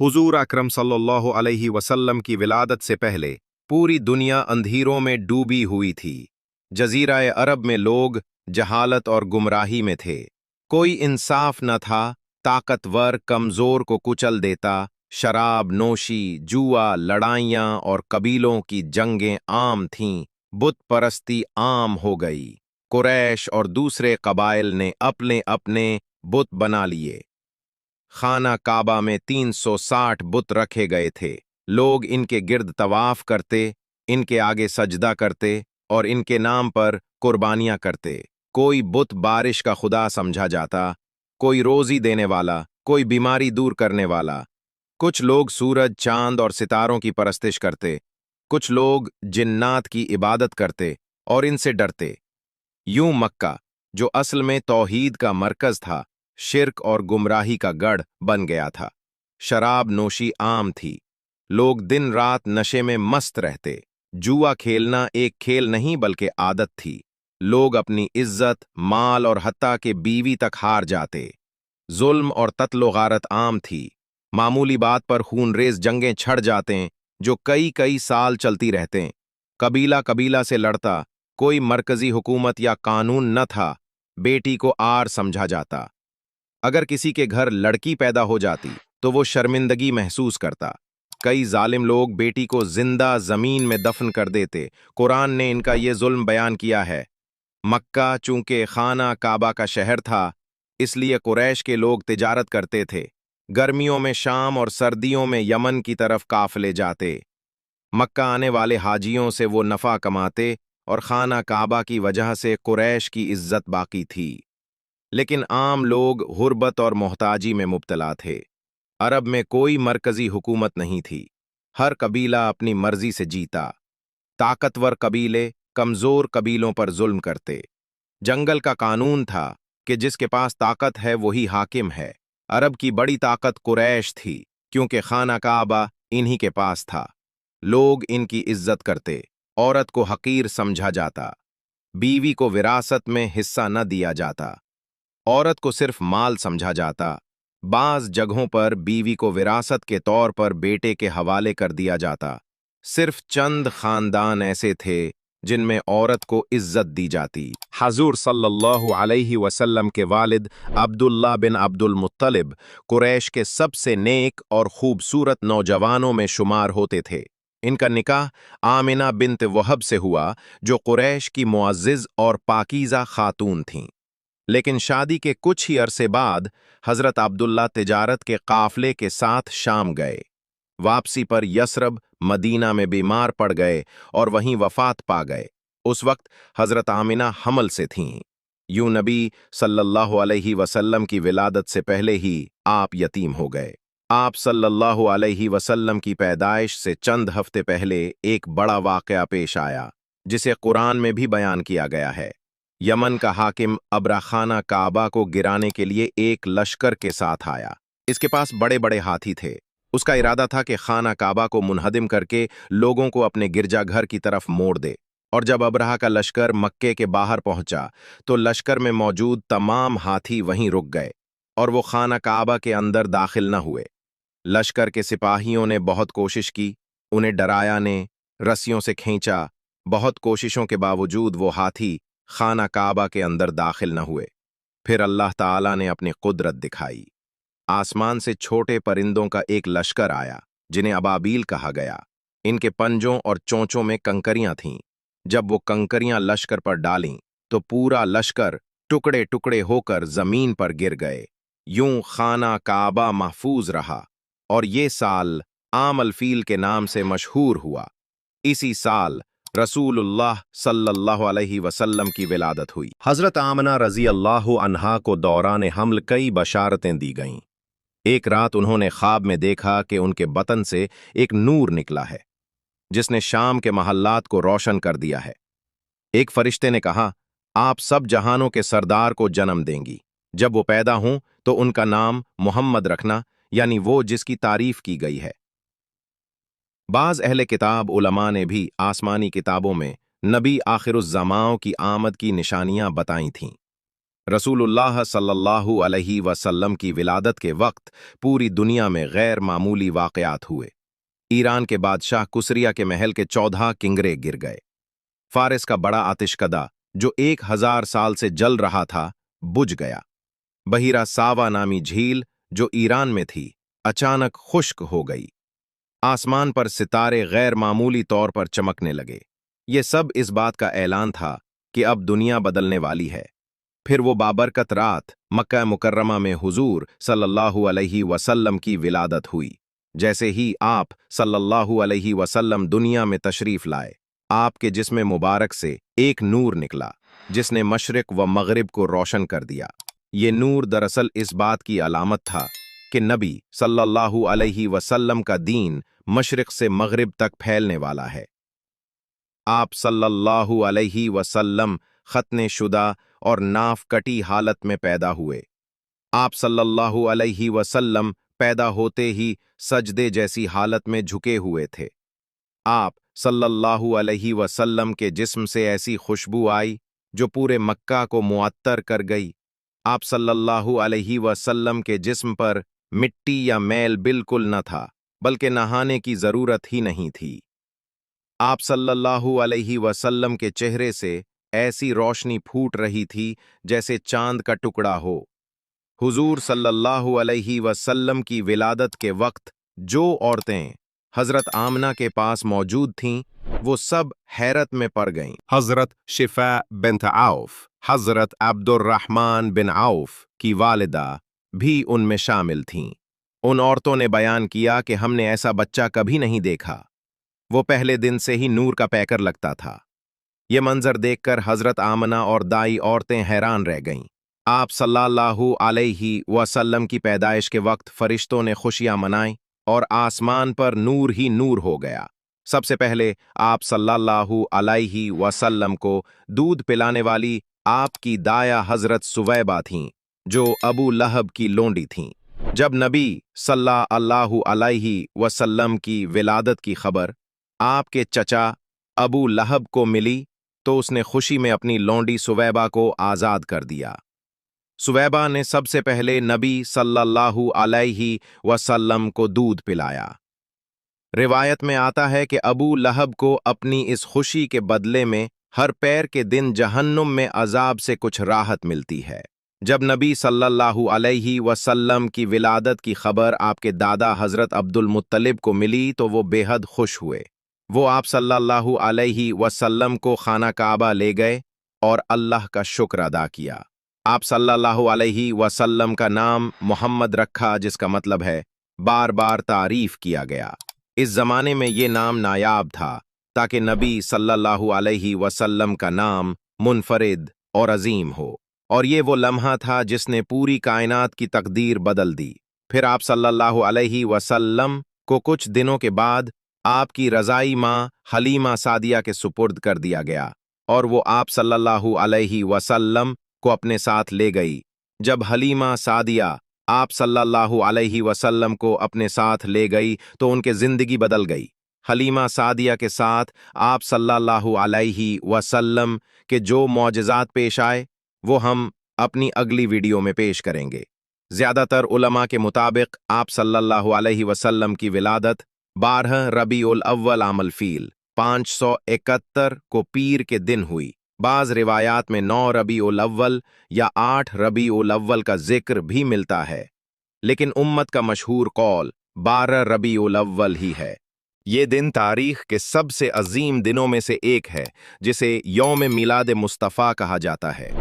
हुजूर अकरम सल्लल्लाहु अलैहि वसल्लम की विलादत से पहले पूरी दुनिया अंधेरों में डूबी हुई थी। जजीरा अरब में लोग जहालत और गुमराही में थे। कोई इंसाफ न था, ताकतवर कमजोर को कुचल देता, शराब नोशी, जुआ, लड़ाइयाँ और कबीलों की जंगें आम थीं, बुत परस्ती आम हो गई। कुरैश और दूसरे कबाइल ने अपने अपने बुत बना लिए। खाना काबा में 360 बुत रखे गए थे। लोग इनके गिर्द तवाफ करते, इनके आगे सजदा करते और इनके नाम पर कुर्बानियां करते। कोई बुत बारिश का खुदा समझा जाता, कोई रोजी देने वाला, कोई बीमारी दूर करने वाला। कुछ लोग सूरज, चांद और सितारों की परस्तिश करते, कुछ लोग जिन्नात की इबादत करते और इनसे डरते। यूं मक्का, जो असल में तौहीद का मरकज था, शिर्क और गुमराही का गढ़ बन गया था। शराब नोशी आम थी, लोग दिन रात नशे में मस्त रहते। जुआ खेलना एक खेल नहीं बल्कि आदत थी। लोग अपनी इज्जत, माल और हत्ता के बीवी तक हार जाते। जुल्म और कत्लो गारत आम थी। मामूली बात पर खूनरेज जंगें छड़ जाते, जो कई कई साल चलती रहते। कबीला कबीला से लड़ता, कोई मरकजी हुकूमत या कानून न था। बेटी को आर समझा जाता। अगर किसी के घर लड़की पैदा हो जाती तो वो शर्मिंदगी महसूस करता। कई जालिम लोग बेटी को जिंदा जमीन में दफन कर देते। कुरान ने इनका ये जुल्म बयान किया है। मक्का चूंकि खाना काबा का शहर था, इसलिए कुरैश के लोग तिजारत करते थे। गर्मियों में शाम और सर्दियों में यमन की तरफ काफले जाते। मक्का आने वाले हाजियों से वो नफा कमाते और खाना काबा की वजह से कुरैश की इज्जत बाकी थी। लेकिन आम लोग गुर्बत और मोहताजी में मुब्तला थे। अरब में कोई मरकजी हुकूमत नहीं थी। हर कबीला अपनी मर्जी से जीता। ताकतवर कबीले कमजोर कबीलों पर जुल्म करते। जंगल का कानून था कि जिसके पास ताकत है वही हाकिम है। अरब की बड़ी ताकत कुरैश थी, क्योंकि खाना काबा इन्हीं के पास था। लोग इनकी इज्जत करते। औरत को हकीर समझा जाता। बीवी को विरासत में हिस्सा न दिया जाता। औरत को सिर्फ माल समझा जाता। बाज जगहों पर बीवी को विरासत के तौर पर बेटे के हवाले कर दिया जाता। सिर्फ चंद खानदान ऐसे थे जिनमें औरत को इज्जत दी जाती। हजूर सल्लल्लाहु अलैहि वसल्लम के वालिद अब्दुल्ला बिन अब्दुल मुत्तलिब कुरैश के सबसे नेक और खूबसूरत नौजवानों में शुमार होते थे। इनका निकाह आमिना बिन्त वहब से हुआ, जो कुरैश की मुअज्जिज और पाकीज़ा खातून थीं। लेकिन शादी के कुछ ही अरसे बाद हजरत अब्दुल्ला तिजारत के काफले के साथ शाम गए। वापसी पर यसरब मदीना में बीमार पड़ गए और वहीं वफात पा गए। उस वक्त हजरत आमिना हमल से थीं। यूं नबी सल्लल्लाहु अलैहि वसल्लम की विलादत से पहले ही आप यतीम हो गए। आप सल्लल्लाहु अलैहि वसल्लम की पैदाइश से चंद हफ्ते पहले एक बड़ा वाकया पेश आया, जिसे कुरान में भी बयान किया गया है। यमन का हाकिम अबरा खाना काबा को गिराने के लिए एक लश्कर के साथ आया। इसके पास बड़े बड़े हाथी थे। उसका इरादा था कि खाना काबा को मुनहदिम करके लोगों को अपने गिरजाघर की तरफ मोड़ दे। और जब अबराह का लश्कर मक्के के बाहर पहुंचा तो लश्कर में मौजूद तमाम हाथी वहीं रुक गए और वो खाना काबा के अंदर दाखिल न हुए। लश्कर के सिपाहियों ने बहुत कोशिश की, उन्हें डराया ने, रस्सियों से खींचा। बहुत कोशिशों के बावजूद वो हाथी खाना काबा के अंदर दाखिल न हुए। फिर अल्लाह ताला ने अपनी कुदरत दिखाई। आसमान से छोटे परिंदों का एक लश्कर आया, जिन्हें अबाबील कहा गया। इनके पंजों और चोंचों में कंकरियां थीं। जब वो कंकरियां लश्कर पर डालीं तो पूरा लश्कर टुकड़े टुकड़े होकर जमीन पर गिर गए। यूं खाना काबा महफूज रहा और ये साल आमल फील के नाम से मशहूर हुआ। इसी साल रसूलुल्लाह सल्लल्लाहु अलैहि वसल्लम की विलादत हुई। हजरत आमना रजी अल्लाह अन्हा को दौरान हमल कई बशारतें दी गईं। एक रात उन्होंने ख्वाब में देखा कि उनके बतन से एक नूर निकला है, जिसने शाम के महल्लात को रोशन कर दिया है। एक फरिश्ते ने कहा, आप सब जहानों के सरदार को जन्म देंगी। जब वो पैदा हों तो उनका नाम मोहम्मद रखना, यानी वो जिसकी तारीफ की गई है। बाज अहले किताब उलमा ने भी आसमानी किताबों में नबी आखिरुज़्ज़माओं की आमद की निशानियां बताई थीं। रसूलुल्लाह सल्लल्लाहु अलैहि वसल्लम की विलादत के वक्त पूरी दुनिया में गैर मामूली वाक़यात हुए। ईरान के बादशाह कुसरिया के महल के 14 किंगरे गिर गए। फारिस का बड़ा आतिशकदा जो 1000 साल से जल रहा था बुझ गया। बहीरा सावा नामी झील जो ईरान में थी अचानक खुश्क हो गई। आसमान पर सितारे गैर मामूली तौर पर चमकने लगे। ये सब इस बात का ऐलान था कि अब दुनिया बदलने वाली है। फिर वो बाबरकत रात मक्का मुकर्रमा में हुजूर सल्लल्लाहु अलैहि वसल्लम की विलादत हुई। जैसे ही आप सल्लल्लाहु अलैहि वसल्लम दुनिया में तशरीफ लाए, आपके जिस्म मुबारक से एक नूर निकला जिसने मशरिक व मगरिब को रोशन कर दिया। ये नूर दरअसल इस बात की अलामत था कि नबी सल्लल्लाहु अलैहि वसल्लम का दीन मशरिक से मगरिब तक फैलने वाला है। आप सल्लल्लाहु अलैहि वसल्लम खतने शुदा और नाफ कटी हालत में पैदा हुए। आप सल्लल्लाहु अलैहि वसल्लम पैदा होते ही सजदे जैसी हालत में झुके हुए थे। आप सल्लल्लाहु अलैहि वसल्लम के जिस्म से ऐसी खुशबू आई जो पूरे मक्का को मुअत्तर कर गई। आप सल्लल्लाहु अलैहि वसल्लम के जिस्म पर मिट्टी या मैल बिल्कुल न था, बल्कि नहाने की जरूरत ही नहीं थी। आप सल्लल्लाहु अलैहि वसल्लम के चेहरे से ऐसी रोशनी फूट रही थी जैसे चांद का टुकड़ा हो। हुजूर सल्लल्लाहु अलैहि वसल्लम की विलादत के वक्त जो औरतें हजरत आमना के पास मौजूद थीं, वो सब हैरत में पड़ गईं। हजरत शिफा bint of, Hazrat Abdurrahman bin of की वालिदा भी उनमें शामिल थीं। उन औरतों ने बयान किया कि हमने ऐसा बच्चा कभी नहीं देखा। वो पहले दिन से ही नूर का पैकर लगता था। ये मंजर देखकर हजरत आमना और दाई औरतें हैरान रह गईं। आप सल्लल्लाहु अलैहि वसल्लम की पैदाइश के वक्त फरिश्तों ने खुशियां मनाई और आसमान पर नूर ही नूर हो गया। सबसे पहले आप सल्लल्लाहु अलैहि वसल्लम को दूध पिलाने वाली आपकी दाया हजरत सुवैबा थीं, जो अबू लहब की लोंडी थीं। जब नबी सल्लल्लाहु अलैहि वसल्लम की विलादत की खबर आपके चचा अबू लहब को मिली तो उसने खुशी में अपनी लोंडी सुवैबा को आज़ाद कर दिया। सुवैबा ने सबसे पहले नबी सल्लल्लाहु अलैहि वसल्लम को दूध पिलाया। रिवायत में आता है कि अबू लहब को अपनी इस खुशी के बदले में हर पैर के दिन जहन्नुम में अजाब से कुछ राहत मिलती है। जब नबी सल्लल्लाहु अलैहि वसल्लम की विलादत की खबर आपके दादा हजरत अब्दुल मुत्तलिब को मिली तो वो बेहद खुश हुए। वो आप सल्लल्लाहु अलैहि वसल्लम को खाना काबा ले गए और अल्लाह का शुक्र अदा किया। आप सल्लल्लाहु अलैहि वसल्लम का नाम मोहम्मद रखा, जिसका मतलब है बार बार तारीफ किया गया। इस जमाने में ये नाम नायाब था ताकि नबी सल्लल्लाहु अलैहि वसल्लम का नाम मुनफरिद और अजीम हो, और ये वो लम्हा था जिसने पूरी कायनात की तकदीर बदल दी। फिर आप सल्लल्लाहु अलैहि वसल्लम को कुछ दिनों के बाद आपकी रज़ाई माँ हलीमा सादिया के सुपुर्द कर दिया गया और वो आप सल्लल्लाहु अलैहि वसल्लम को अपने साथ ले गई। जब हलीमा सादिया आप सल्लल्लाहु अलैहि वसल्लम को अपने साथ ले गई तो उनके जिंदगी बदल गई। हलीमा सादिया के साथ आप सल्लल्लाहु अलैहि वसल्लम के जो मौजज़ात पेश आए वो हम अपनी अगली वीडियो में पेश करेंगे। ज़्यादातर उलमा के मुताबिक आप सल्लल्लाहु अलैहि वसल्लम की विलादत 12 रबीउल अव्वल आमल फील 571 को पीर के दिन हुई। बाज़ रिवायात में 9 रबीउल अव्वल या 8 रबीउल अव्वल का जिक्र भी मिलता है, लेकिन उम्मत का मशहूर कौल 12 रबीउल अव्वल ही है। ये दिन तारीख के सबसे अजीम दिनों में से एक है, जिसे यौम मिलाद मुस्तफ़ा कहा जाता है।